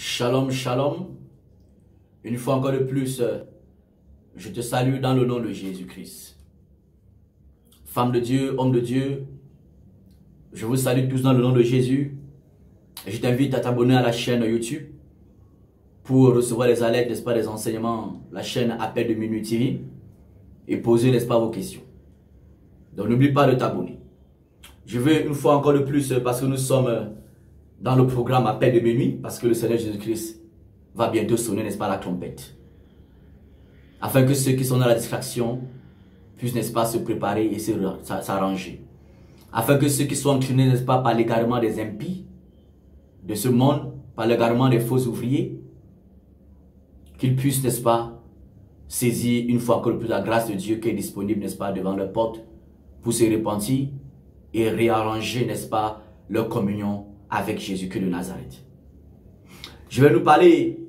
Shalom, shalom. Une fois encore de plus, je te salue dans le nom de Jésus-Christ. Femme de Dieu, homme de Dieu, je vous salue tous dans le nom de Jésus. Et je t'invite à t'abonner à la chaîne YouTube pour recevoir les alertes, n'est-ce pas, des enseignements, la chaîne Appel de Minuit TV, et poser, n'est-ce pas, vos questions. Donc n'oublie pas de t'abonner. Je veux une fois encore de plus, parce que nous sommes dans le programme Appel de Minuit, parce que le Seigneur Jésus-Christ va bientôt sonner, n'est-ce pas, la trompette. Afin que ceux qui sont dans la distraction puissent, n'est-ce pas, se préparer et s'arranger. Afin que ceux qui sont entraînés, n'est-ce pas, par l'égarement des impies de ce monde, par l'égarement des faux ouvriers, qu'ils puissent, n'est-ce pas, saisir une fois encore plus la grâce de Dieu qui est disponible, n'est-ce pas, devant leur porte, pour se repentir et réarranger, n'est-ce pas, leur communion avec Jésus-Christ de Nazareth. Je vais nous parler,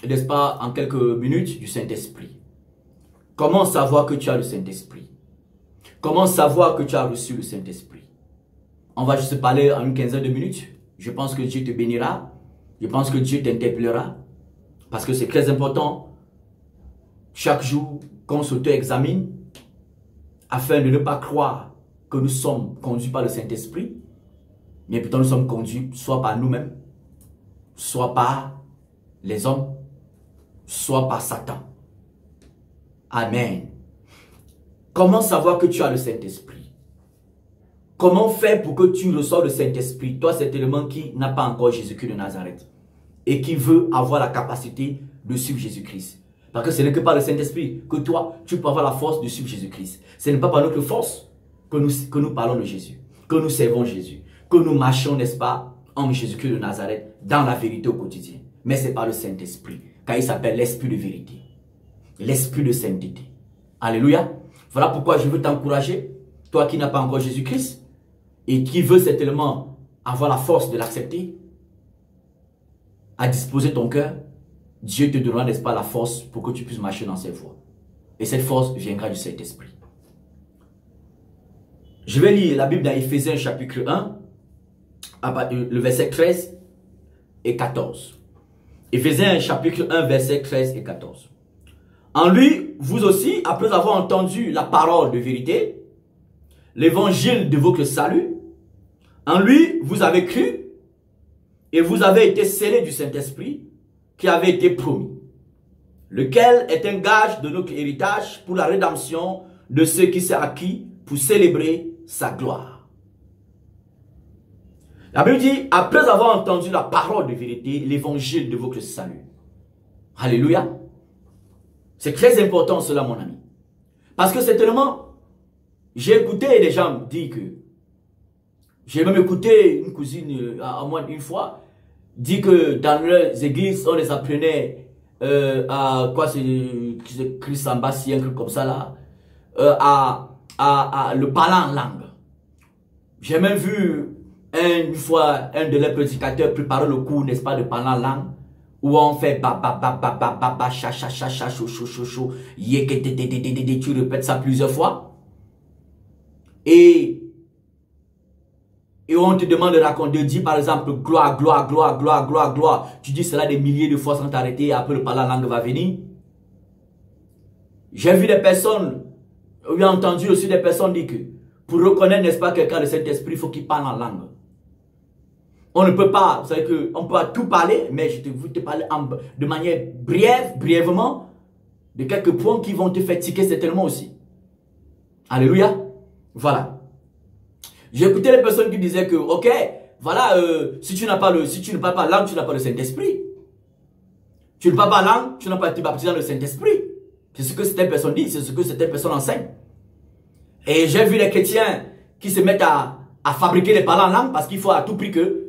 n'est-ce pas, en quelques minutes du Saint-Esprit. Comment savoir que tu as le Saint-Esprit? Comment savoir que tu as reçu le Saint-Esprit? On va juste parler en une quinzaine de minutes. Je pense que Dieu te bénira. Je pense que Dieu t'interpellera. Parce que c'est très important, chaque jour, qu'on s'auto-examine, afin de ne pas croire que nous sommes conduits par le Saint-Esprit, mais plutôt nous sommes conduits soit par nous-mêmes, soit par les hommes, soit par Satan. Amen. Comment savoir que tu as le Saint-Esprit? Comment faire pour que tu reçoives le Saint-Esprit? Toi, cet élément qui n'a pas encore Jésus-Christ de Nazareth et qui veut avoir la capacité de suivre Jésus-Christ. Parce que ce n'est que par le Saint-Esprit que toi, tu peux avoir la force de suivre Jésus-Christ. Ce n'est pas par notre force que nous parlons de Jésus, que nous servons Jésus, que nous marchons, n'est-ce pas, en Jésus-Christ de Nazareth, dans la vérité au quotidien. Mais c'est par le Saint-Esprit, car il s'appelle l'Esprit de vérité, l'Esprit de sainteté. Alléluia. Voilà pourquoi je veux t'encourager, toi qui n'as pas encore Jésus-Christ, et qui veut certainement avoir la force de l'accepter, à disposer ton cœur. Dieu te donnera, n'est-ce pas, la force pour que tu puisses marcher dans ses voies. Et cette force viendra du Saint-Esprit. Je vais lire la Bible dans Éphésiens chapitre 1, le verset 13 et 14. Éphésiens chapitre 1, verset 13 et 14. En lui, vous aussi, après avoir entendu la parole de vérité, l'évangile de votre salut, en lui, vous avez cru et vous avez été scellés du Saint-Esprit qui avait été promis, lequel est un gage de notre héritage pour la rédemption de ceux qui s'est acquis pour célébrer sa gloire. La Bible dit, après avoir entendu la parole de vérité, l'évangile de votre salut. Alléluia. C'est très important cela, mon ami. Parce que certainement, j'ai écouté des gens dire que, j'ai même écouté une cousine à moi une fois, dit que dans les églises, on les apprenait à quoi c'est Christ en bas, un truc comme ça là, à le parler en langue. J'ai même vu une fois un de leurs prédicateurs préparer le cours, n'est-ce pas, de parler en langue, où on fait cha cha cha cha chou chou chou chou, tu répètes ça plusieurs fois, et on te demande de raconter, de dire par exemple gloire, gloire, gloire, gloire, gloire, gloire. Tu dis cela des milliers de fois sans t'arrêter et après le parler en langue va venir. J'ai vu des personnes, j'ai entendu aussi des personnes dire que pour reconnaître, n'est-ce pas, quelqu'un de cet esprit, il faut qu'il parle en langue. On ne peut pas, vous savez qu'on peut tout parler, mais je vais te parler de manière brièvement, de quelques points qui vont te faire tiquer certainement aussi. Alléluia. Voilà. J'ai écouté les personnes qui disaient que, ok, voilà, si tu ne parles pas langue, tu n'as pas le Saint-Esprit. Tu ne parles pas langue, tu n'as pas été baptisé dans le Saint-Esprit. C'est ce que certaines personnes disent, c'est ce que certaines personnes enseignent. Et j'ai vu les chrétiens qui se mettent à fabriquer les paroles en langue parce qu'il faut à tout prix que,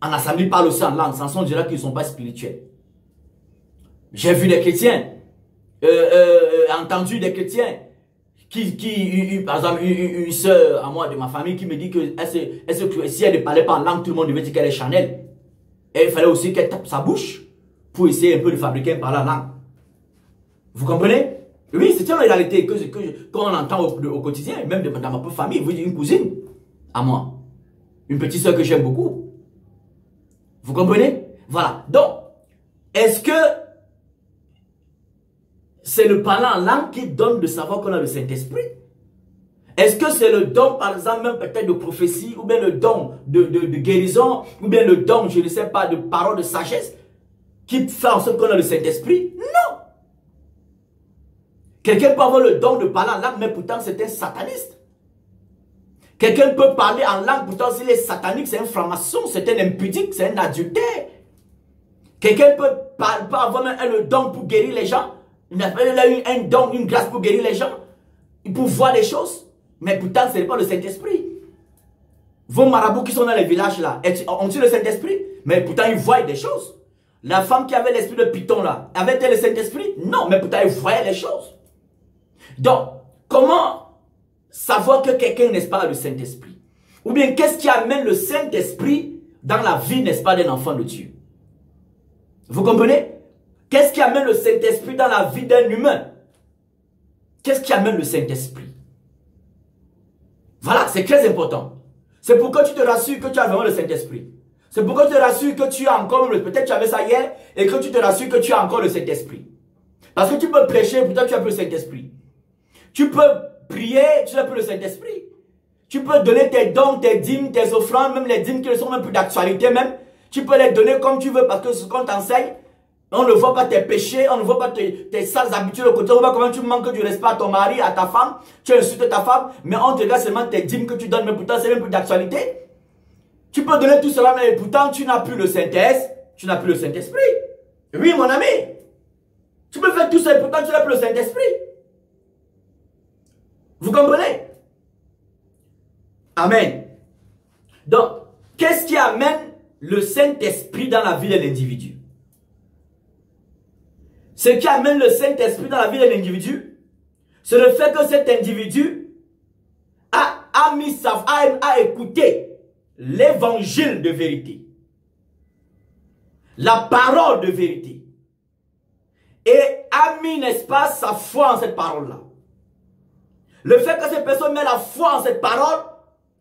en assemblée, parlent aussi en langue. Sans dire qu'ils ne sont pas spirituels. J'ai vu des chrétiens, entendu des chrétiens, par exemple, une soeur à moi de ma famille qui me dit que si elle ne parlait pas en langue, tout le monde devait dire qu'elle est Chanel. Et il fallait aussi qu'elle tape sa bouche pour essayer un peu de fabriquer un parler en langue. Vous comprenez? Oui, c'est une réalité qu'on entend au quotidien, même dans ma propre famille. Vous dites une cousine à moi, une petite soeur que j'aime beaucoup. Vous comprenez? Voilà. Donc, est-ce que c'est le parler en langue qui donne de savoir qu'on a le Saint-Esprit? Est-ce que c'est le don, par exemple, même peut-être de prophétie, ou bien le don de guérison, ou bien le don, je ne sais pas, de parole de sagesse, qui fait en sorte qu'on a le Saint-Esprit? Non! Quelqu'un peut avoir le don de parler en langue, mais pourtant c'est un sataniste. Quelqu'un peut parler en langue, pourtant s'il est satanique, c'est un franc-maçon, c'est un impudique, c'est un adultère. Quelqu'un peut avoir même le don pour guérir les gens. Il a eu un don, une grâce pour guérir les gens. Pour voir les choses. Mais pourtant, ce n'est pas le Saint-Esprit. Vos marabouts qui sont dans les villages là, ont-ils le Saint-Esprit? Mais pourtant, ils voient des choses. La femme qui avait l'esprit de Python là, avait-elle le Saint-Esprit? Non, mais pourtant, elle voyait les choses. Donc, comment savoir que quelqu'un, n'est-ce pas, a le Saint-Esprit? Ou bien, qu'est-ce qui amène le Saint-Esprit dans la vie, n'est-ce pas, d'un enfant de Dieu? Vous comprenez? Qu'est-ce qui amène le Saint-Esprit dans la vie d'un humain? Qu'est-ce qui amène le Saint-Esprit? Voilà, c'est très important. C'est pourquoi tu te rassures que tu as vraiment le Saint-Esprit. C'est pourquoi tu te rassures que tu as encore, peut-être tu avais ça hier, et que tu te rassures que tu as encore le Saint-Esprit. Parce que tu peux prêcher, pourtant tu n'as plus le Saint-Esprit. Tu peux prier, tu n'as plus le Saint-Esprit. Tu peux donner tes dons, tes dîmes, tes offrandes, même les dîmes qui ne sont même plus d'actualité même. Tu peux les donner comme tu veux parce que ce qu'on t'enseigne, on ne voit pas tes péchés, on ne voit pas tes sales habitudes au côté. On voit comment tu manques du respect à ton mari, à ta femme. Tu insultes ta femme, mais on te regarde seulement tes dîmes que tu donnes, mais pourtant c'est même plus d'actualité. Tu peux donner tout cela, mais pourtant tu n'as plus le Saint-Esprit. Tu n'as plus le Saint-Esprit. Oui, mon ami. Tu peux faire tout ça et pourtant tu n'as plus le Saint-Esprit. Vous comprenez? Amen. Donc, qu'est-ce qui amène le Saint-Esprit dans la vie de l'individu? Ce qui amène le Saint-Esprit dans la vie de l'individu, c'est le fait que cet individu a écouté l'évangile de vérité. La parole de vérité. Et a mis, n'est-ce pas, sa foi en cette parole-là. Le fait que cette personne met la foi en cette parole,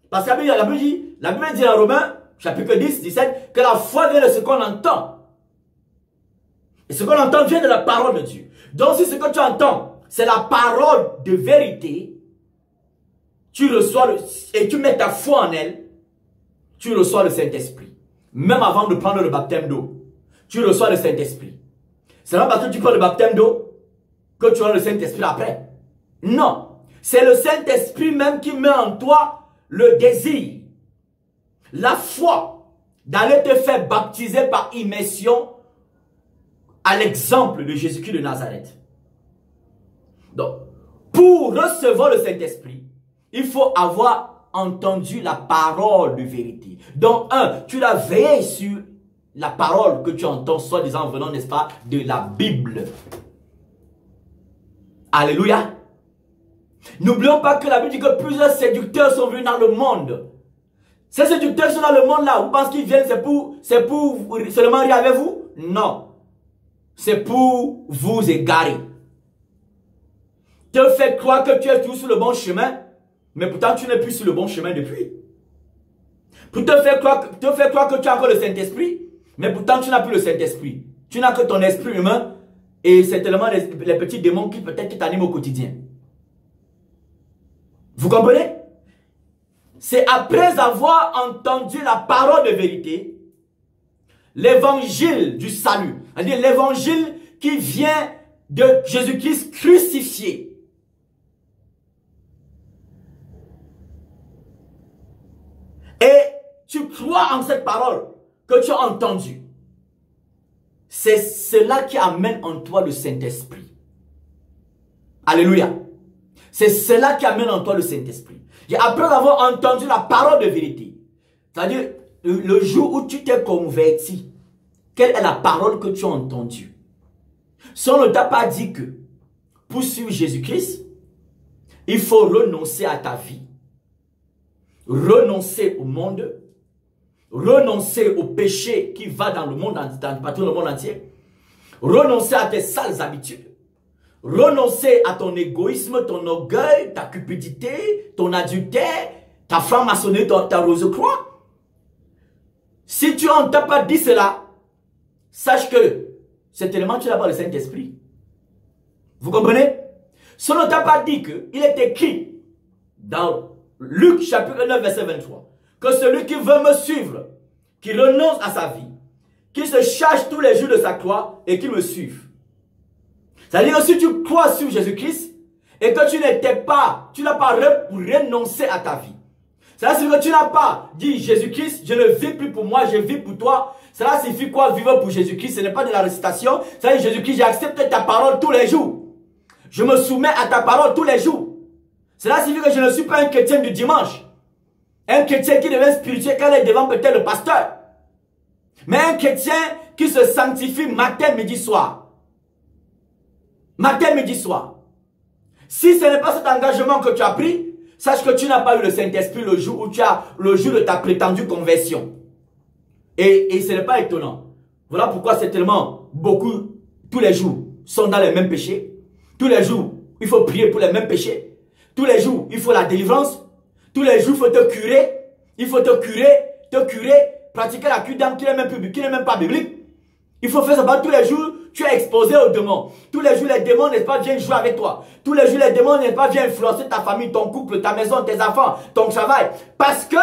parce que la Bible dit en Romains, chapitre 10, 17, que la foi vient de ce qu'on entend. Et ce qu'on entend vient de la parole de Dieu. Donc si ce que tu entends, c'est la parole de vérité, tu reçois et tu mets ta foi en elle, tu reçois le Saint-Esprit. Même avant de prendre le baptême d'eau, tu reçois le Saint-Esprit. C'est pas parce que tu prends le baptême d'eau que tu auras le Saint-Esprit après. Non. C'est le Saint-Esprit même qui met en toi le désir, la foi d'aller te faire baptiser par immersion à l'exemple de Jésus-Christ de Nazareth. Donc, pour recevoir le Saint-Esprit, il faut avoir entendu la parole de vérité. Donc, tu dois veiller sur la parole que tu entends, soi-disant venant, n'est-ce pas, de la Bible. Alléluia. N'oublions pas que la Bible dit que plusieurs séducteurs sont venus dans le monde. Ces séducteurs sont dans le monde là. Vous pensez qu'ils viennent, c'est pour seulement rire avec vous? Non. C'est pour vous égarer. Te fait croire que tu es toujours sur le bon chemin, mais pourtant tu n'es plus sur le bon chemin depuis. Pour te faire croire que tu as encore le Saint-Esprit, mais pourtant tu n'as plus le Saint-Esprit. Tu n'as que ton esprit humain et c'est tellement les petits démons qui peut-être t'animent au quotidien. Vous comprenez? C'est après avoir entendu la parole de vérité, l'évangile du salut, c'est-à-dire l'évangile qui vient de Jésus-Christ crucifié. Et tu crois en cette parole que tu as entendue. C'est cela qui amène en toi le Saint-Esprit. Alléluia. C'est cela qui amène en toi le Saint-Esprit. Et après avoir entendu la parole de vérité, c'est-à-dire le jour où tu t'es converti, quelle est la parole que tu as entendue? Si on ne t'a pas dit que pour suivre Jésus-Christ, il faut renoncer à ta vie, renoncer au monde, renoncer au péché qui va dans le monde, partout dans le monde entier, renoncer à tes sales habitudes, renoncer à ton égoïsme, ton orgueil, ta cupidité, ton adultère, ta franc-maçonnerie, ta rose-croix. Si tu n'as pas dit cela, sache que cet élément, tu n'as pas le Saint-Esprit. Vous comprenez? Ce ne t'a pas dit qu'il est écrit dans Luc chapitre 9 verset 23 que celui qui veut me suivre, qui renonce à sa vie, qui se charge tous les jours de sa croix et qui me suive. C'est-à-dire que si tu crois sur Jésus-Christ et que tu n'as pas renoncé à ta vie. C'est-à-dire que tu n'as pas dit Jésus-Christ, je ne vis plus pour moi, je vis pour toi. Cela signifie quoi vivre pour Jésus-Christ? Ce n'est pas de la récitation. C'est-à-dire Jésus-Christ, j'accepte ta parole tous les jours. Je me soumets à ta parole tous les jours. Cela signifie que je ne suis pas un chrétien du dimanche. Un chrétien qui devient spirituel quand il est devant peut-être le pasteur. Mais un chrétien qui se sanctifie matin, midi, soir. Matin, midi, soir. Si ce n'est pas cet engagement que tu as pris, sache que tu n'as pas eu le Saint-Esprit le jour de ta prétendue conversion. Et ce n'est pas étonnant. Voilà pourquoi c'est tellement beaucoup, tous les jours, sont dans les mêmes péchés. Tous les jours, il faut prier pour les mêmes péchés. Tous les jours, il faut la délivrance. Tous les jours, il faut te curer. Il faut te curer, pratiquer la cure d'âme qui n'est même pas biblique. Il faut faire ça tous les jours. Tu es exposé aux démons. Tous les jours, les démons, n'est-ce pas, viennent jouer avec toi. Tous les jours, les démons, n'est-ce pas, viennent influencer ta famille, ton couple, ta maison, tes enfants, ton travail. Parce que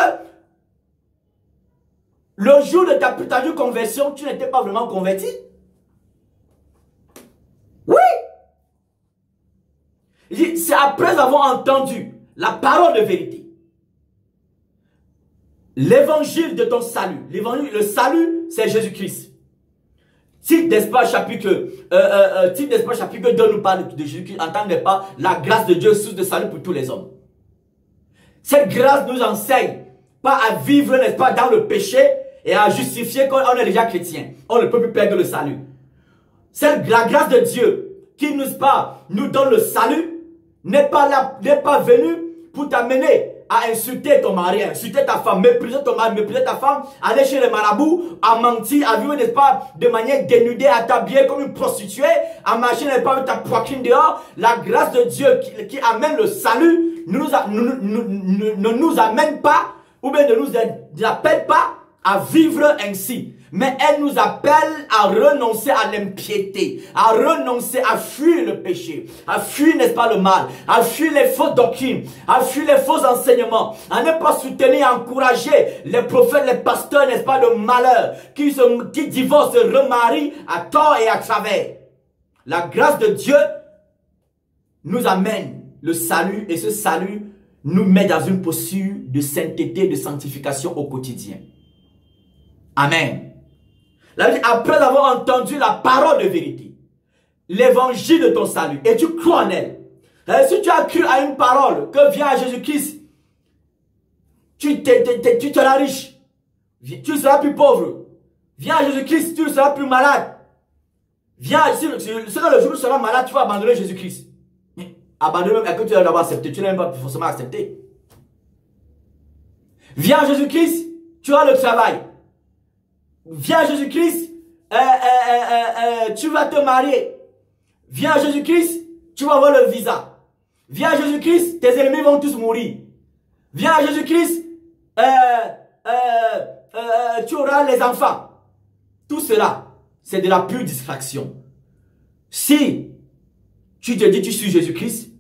le jour de ta prétendue conversion, tu n'étais pas vraiment converti. Oui. C'est après avoir entendu la parole de vérité. L'évangile de ton salut. Le salut, c'est Jésus-Christ. Tite d'Espace chapitre 2 nous parle de Jésus-Christ. Entendez pas la grâce de Dieu, source de salut pour tous les hommes. Cette grâce nous enseigne pas à vivre, n'est-ce pas, dans le péché et à justifier qu'on est déjà chrétien. On ne peut plus perdre le salut. La grâce de Dieu qui nous donne le salut n'est pas venue pour t'amener à insulter ton mari, à insulter ta femme, mépriser ton mari, mépriser ta femme, aller chez les marabouts, à mentir, à vivre, n'est-ce pas, de manière dénudée, à t'habiller comme une prostituée, à marcher, n'est-ce pas, avec ta poitrine dehors. La grâce de Dieu qui amène le salut ne nous amène pas, ou bien ne nous appelle pas à vivre ainsi. Mais elle nous appelle à renoncer à l'impiété, à renoncer à fuir le péché, à fuir, n'est-ce pas, le mal, à fuir les fausses doctrines, à fuir les faux enseignements, à ne pas soutenir et encourager les prophètes, les pasteurs, n'est-ce pas, de malheur, qui divorcent, se remarient à tort et à travers. La grâce de Dieu nous amène le salut, et ce salut nous met dans une posture de sainteté, de sanctification au quotidien. Amen. Après avoir entendu la parole de vérité, l'évangile de ton salut, et tu crois en elle. Si tu as cru à une parole que vient à Jésus-Christ, tu seras riche, tu seras plus pauvre. Viens à Jésus-Christ, tu ne seras plus malade. Viens, le jour où tu seras malade, tu vas abandonner Jésus-Christ. Abandonner même que tu l'as d'abord accepté, tu n'as même pas forcément accepté. Viens à Jésus-Christ, tu as le travail. Viens à Jésus-Christ, tu vas te marier. Viens à Jésus-Christ, tu vas avoir le visa. Viens à Jésus-Christ, tes ennemis vont tous mourir. Viens à Jésus-Christ, tu auras les enfants. Tout cela, c'est de la pure distraction. Si tu te dis tu suis Jésus-Christ,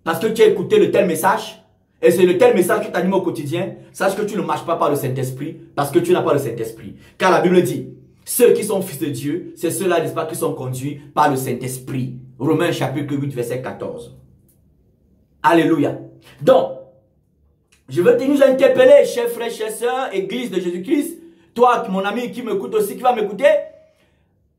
parce que tu as écouté le tel message, et c'est le tel message qui t'anime au quotidien, sache que tu ne marches pas par le Saint-Esprit, parce que tu n'as pas le Saint-Esprit. Car la Bible dit, ceux qui sont fils de Dieu, c'est ceux-là, n'est-ce pas, qui sont conduits par le Saint-Esprit. Romains chapitre 8, verset 14. Alléluia. Donc, je veux nous interpeller, chers frères, chers sœurs, Église de Jésus-Christ, toi, mon ami qui m'écoute aussi, qui va m'écouter,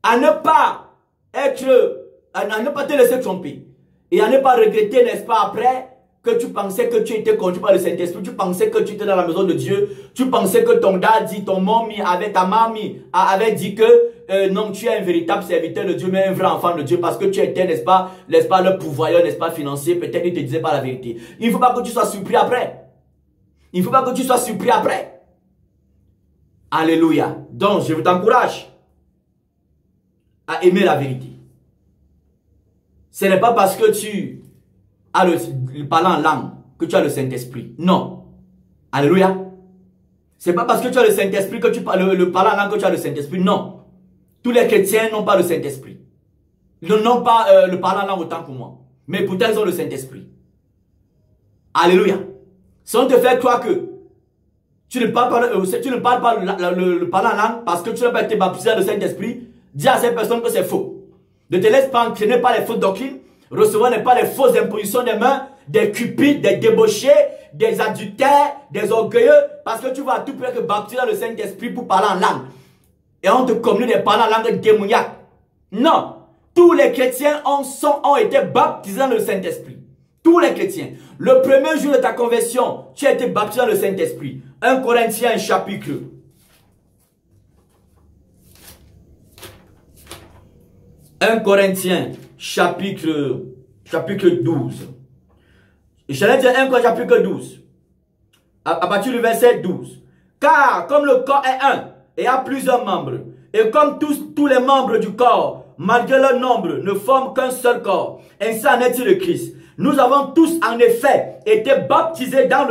à ne pas te laisser tromper. Et à ne pas regretter, n'est-ce pas, après, que tu pensais que tu étais conduit par le Saint-Esprit, tu pensais que tu étais dans la maison de Dieu, tu pensais que ton daddy, ton mamie, ta mamie avait dit que non, tu es un véritable serviteur de Dieu, mais un vrai enfant de Dieu, parce que tu étais, n'est-ce pas, le pourvoyeur, n'est-ce pas, financier, peut-être il ne te disait pas la vérité. Il ne faut pas que tu sois surpris après. Il ne faut pas que tu sois surpris après. Alléluia. Donc, je t'encourage à aimer la vérité. Ce n'est pas parce que tu as le parlant en langue que tu as le Saint-Esprit. Non. Alléluia. Ce n'est pas parce que tu as le Saint-Esprit que tu parles le parlant en langue que tu as le Saint-Esprit. Non. Tous les chrétiens n'ont pas le Saint-Esprit. Ils n'ont pas le parler en langue autant que moi. Mais pourtant, ils ont le Saint-Esprit. Alléluia. Si on te fait croire que tu ne parles pas, le parler en langue parce que tu n'as pas été baptisé dans le Saint-Esprit, dis à ces personnes que c'est faux. Ne te laisse pas entraîner par les fausses doctrines. Recevoir n'est pas les fausses impositions des mains, des cupides, des débauchés, des adultères, des orgueilleux, parce que tu vas tout près que baptiser dans le Saint-Esprit pour parler en langue. Et on te communique des paroles en langue démoniaque. Non. Tous les chrétiens ont été baptisés dans le Saint-Esprit. Tous les chrétiens. Le premier jour de ta conversion, tu as été baptisé dans le Saint-Esprit. 1 Corinthiens chapitre 1 Corinthiens chapitre 12. J'allais dire 1 Corinthiens chapitre 12. À partir du verset 12. Car comme le corps est un et a plusieurs membres, et comme tous les membres du corps, malgré leur nombre, ne forment qu'un seul corps, ainsi en est-il de Christ. Nous avons tous en effet été baptisés dans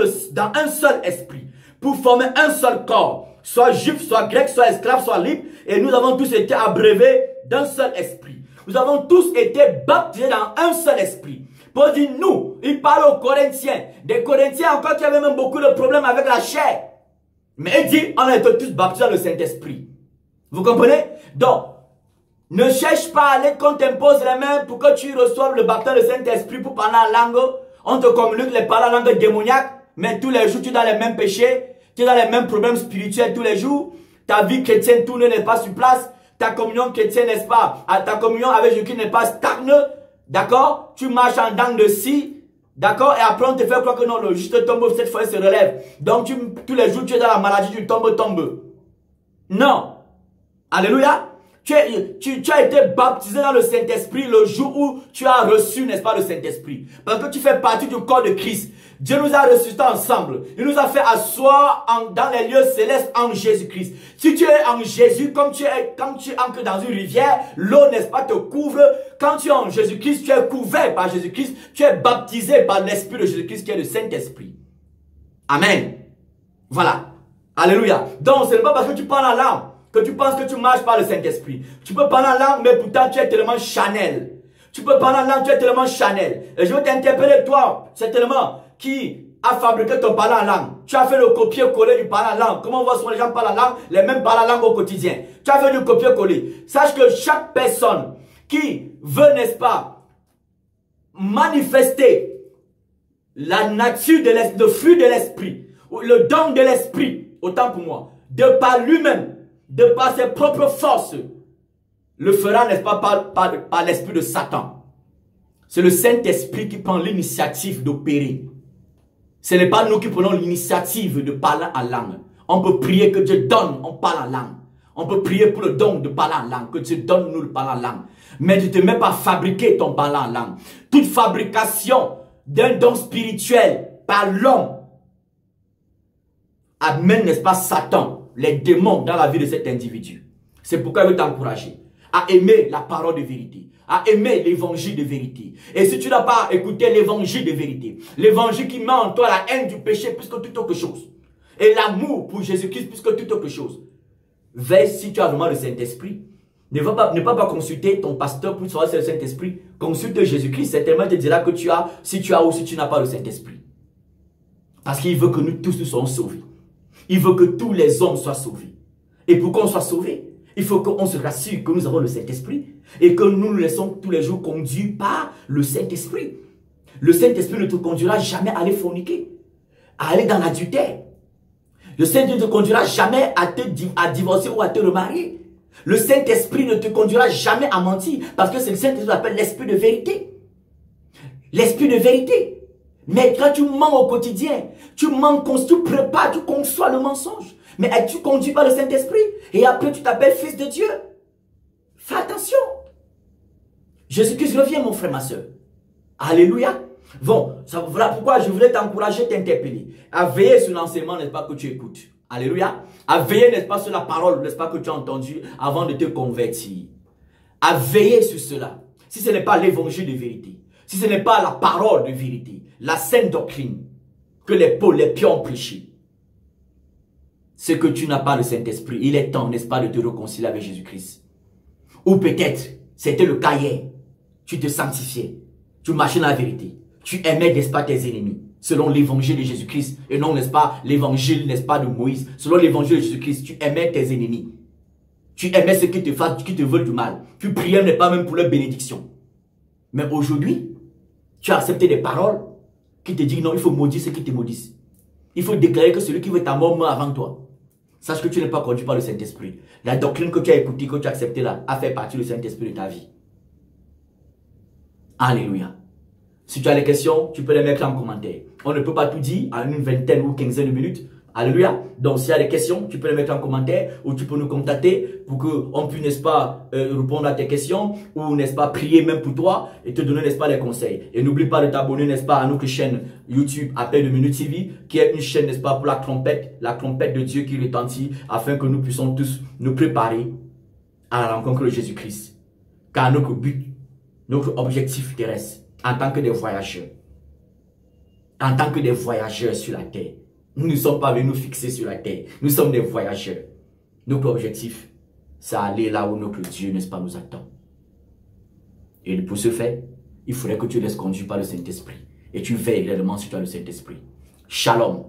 un seul esprit, pour former un seul corps, soit juif, soit grec, soit esclave, soit libre, et nous avons tous été abreuvés d'un seul esprit. Nous avons tous été baptisés dans un seul esprit. Pour dire nous, il parle aux Corinthiens, des Corinthiens encore qui avaient même beaucoup de problèmes avec la chair. Mais il dit, on a été tous baptisés dans le Saint-Esprit. Vous comprenez? Donc, ne cherche pas à aller qu'on t'impose les mains pour que tu reçoives le baptême du Saint-Esprit pour parler en langue. On te communique les paroles en langue démoniaque, mais tous les jours tu es dans les mêmes péchés, tu es dans les mêmes problèmes spirituels tous les jours. Ta vie chrétienne tourne n'est pas sur place. Ta communion chrétienne, n'est-ce pas? Ta communion avec Jésus n'est pas stagne. D'accord? Tu marches en dents de scie. D'accord? Et après on te fait croire que non, le juste tombe, cette fois il se relève. Donc tous les jours tu es dans la maladie, tu tombes. Non. Alléluia. Tu as été baptisé dans le Saint-Esprit le jour où tu as reçu, n'est-ce pas, le Saint-Esprit. Parce que tu fais partie du corps de Christ. Dieu nous a ressuscités ensemble. Il nous a fait asseoir dans les lieux célestes en Jésus-Christ. Si tu es en Jésus, quand tu ancres dans une rivière, l'eau, n'est-ce pas, te couvre. Quand tu es en Jésus-Christ, tu es couvert par Jésus-Christ. Tu es baptisé par l'Esprit de Jésus-Christ qui est le Saint-Esprit. Amen. Voilà. Alléluia. Donc, ce n'est pas parce que tu parles en langue que tu penses que tu marches par le Saint-Esprit. Tu peux parler en langue, mais pourtant tu es tellement Chanel. Tu peux parler en langue, tu es tellement Chanel. Et je veux t'interpeller, toi, certainement, qui a fabriqué ton parler en langue. Tu as fait le copier-coller du parler en langue. Comment on voit souvent les gens parlent en langue, les mêmes parlent en langue au quotidien. Tu as fait du copier-coller. Sache que chaque personne qui veut, n'est-ce pas, manifester la nature de l'esprit, le fruit de l'esprit, le don de l'esprit, autant pour moi, de par lui-même, de par ses propres forces, le fera, n'est-ce pas, par l'esprit de Satan. C'est le Saint-Esprit qui prend l'initiative d'opérer. Ce n'est pas nous qui prenons l'initiative de parler en langue. On peut prier que Dieu donne, on parle en langue. On peut prier pour le don de parler en langue, que Dieu donne nous le parler en langue. Mais tu ne te mets pas à fabriquer ton parler en langue. Toute fabrication d'un don spirituel par l'homme amène, n'est-ce pas, Satan, les démons dans la vie de cet individu. C'est pourquoi je veux t'encourager à aimer la parole de vérité, à aimer l'évangile de vérité. Et si tu n'as pas écouté l'évangile de vérité, l'évangile qui met en toi la haine du péché plus que toute autre chose, et l'amour pour Jésus-Christ plus que toute autre chose, veille si tu as vraiment le Saint-Esprit. Ne va pas consulter ton pasteur pour savoir si c'est le Saint-Esprit. Consulte Jésus-Christ, certainement il te dira que tu as, si tu as ou si tu n'as pas le Saint-Esprit. Parce qu'il veut que nous tous nous soyons sauvés. Il veut que tous les hommes soient sauvés. Et pour qu'on soit sauvés, il faut qu'on se rassure que nous avons le Saint-Esprit et que nous nous laissons tous les jours conduire par le Saint-Esprit. Le Saint-Esprit ne te conduira jamais à aller forniquer, à aller dans l'adultère. Le Saint-Esprit ne te conduira jamais à divorcer ou à te remarier. Le Saint-Esprit ne te conduira jamais à mentir parce que c'est le Saint-Esprit qu'on appelle l'Esprit de vérité. L'Esprit de vérité. Mais quand tu mens au quotidien, tu mens, tu prépares, tu conçois le mensonge. Mais es-tu conduit par le Saint-Esprit? Et après tu t'appelles fils de Dieu. Fais attention. Jésus-Christ revient, mon frère, ma soeur. Alléluia. Bon, voilà pourquoi je voulais t'encourager, t'interpeller. À veiller sur l'enseignement, n'est-ce pas, que tu écoutes. Alléluia. À veiller, n'est-ce pas, sur la parole, n'est-ce pas, que tu as entendu avant de te convertir. À veiller sur cela. Si ce n'est pas l'évangile de vérité, si ce n'est pas la parole de vérité, la sainte doctrine que les pieux ont prêché, c'est que tu n'as pas le Saint-Esprit. Il est temps, n'est-ce pas, de te réconcilier avec Jésus-Christ. Ou peut-être, c'était le cas hier. Tu te sanctifiais. Tu marchais dans la vérité. Tu aimais, n'est-ce pas, tes ennemis. Selon l'évangile de Jésus-Christ. Et non, n'est-ce pas, l'évangile, n'est-ce pas, de Moïse. Selon l'évangile de Jésus-Christ, tu aimais tes ennemis. Tu aimais ceux qui te veulent du mal. Tu priais, n'est pas même pour leur bénédiction. Mais aujourd'hui, tu as accepté des paroles qui te disent non, il faut maudire ceux qui te maudissent. Il faut déclarer que celui qui veut ta mort meurt avant toi. Sache que tu n'es pas conduit par le Saint-Esprit. La doctrine que tu as écoutée, que tu as acceptée là, a fait partie du Saint-Esprit de ta vie. Alléluia. Si tu as des questions, tu peux les mettre en commentaire. On ne peut pas tout dire en une vingtaine ou quinzaine de minutes. Alléluia. Donc, s'il y a des questions, tu peux les mettre en commentaire ou tu peux nous contacter pour qu'on puisse, n'est-ce pas, répondre à tes questions ou, n'est-ce pas, prier même pour toi et te donner, n'est-ce pas, des conseils. Et n'oublie pas de t'abonner, n'est-ce pas, à notre chaîne YouTube Appel de Minute TV, qui est une chaîne, n'est-ce pas, pour la trompette de Dieu qui retentit afin que nous puissions tous nous préparer à la rencontre de Jésus-Christ. Car notre but, notre objectif terrestre, en tant que des voyageurs, sur la terre, nous ne sommes pas venus nous fixer sur la terre. Nous sommes des voyageurs. Notre objectif, c'est aller là où notre Dieu, n'est-ce pas, nous attend. Et pour ce faire, il faudrait que tu laisses conduire par le Saint-Esprit. Et tu veilles réellement sur toi le Saint-Esprit. Shalom.